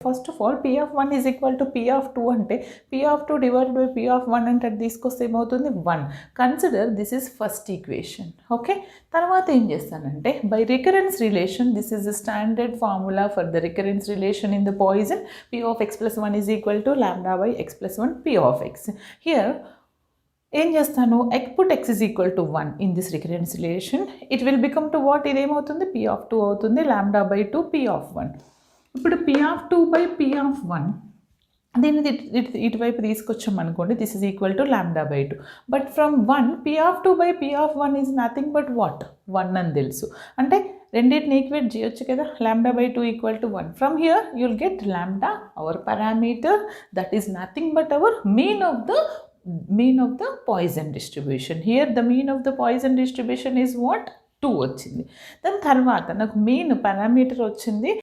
First of all P of 1 is equal to P of 2 అంటే P of 2 divided by P of 1 అంటే తీసుకొస్తే ఏమవుతుంది 1. Consider this is first equation. Okay, తర్వాత ఏం చేస్తానంటే by recurrence relation, this is the standard formula for the recurrence relation in the poison. P of x plus 1 is equal to lambda by x plus 1 P of x. Here ఏం చేస్తాను, put x is equal to 1 in this recurrence relation. It will become to what? ఇదేమవుతుంది P of 2 అవుతుంది, lambda by 2 P of 1. ఇప్పుడు P of 2 by P of 1 దీన్ని ఇటువైపు తీసుకొచ్చాం అనుకోండి, this is equal to lambda by 2. But from 1 P of 2 by P of 1 is nothing but what 1 అని తెలుసు. అంటే రెండింటిని ఈక్వేట్ చేయొచ్చు కదా, lambda by 2 equal to 1. From here you'll get lambda, our parameter, that is nothing but our mean of the Poisson distribution. Here the mean of the Poisson distribution is what? 2 వచ్చింది. దాని తర్వాత నాకు mean parameter వచ్చింది,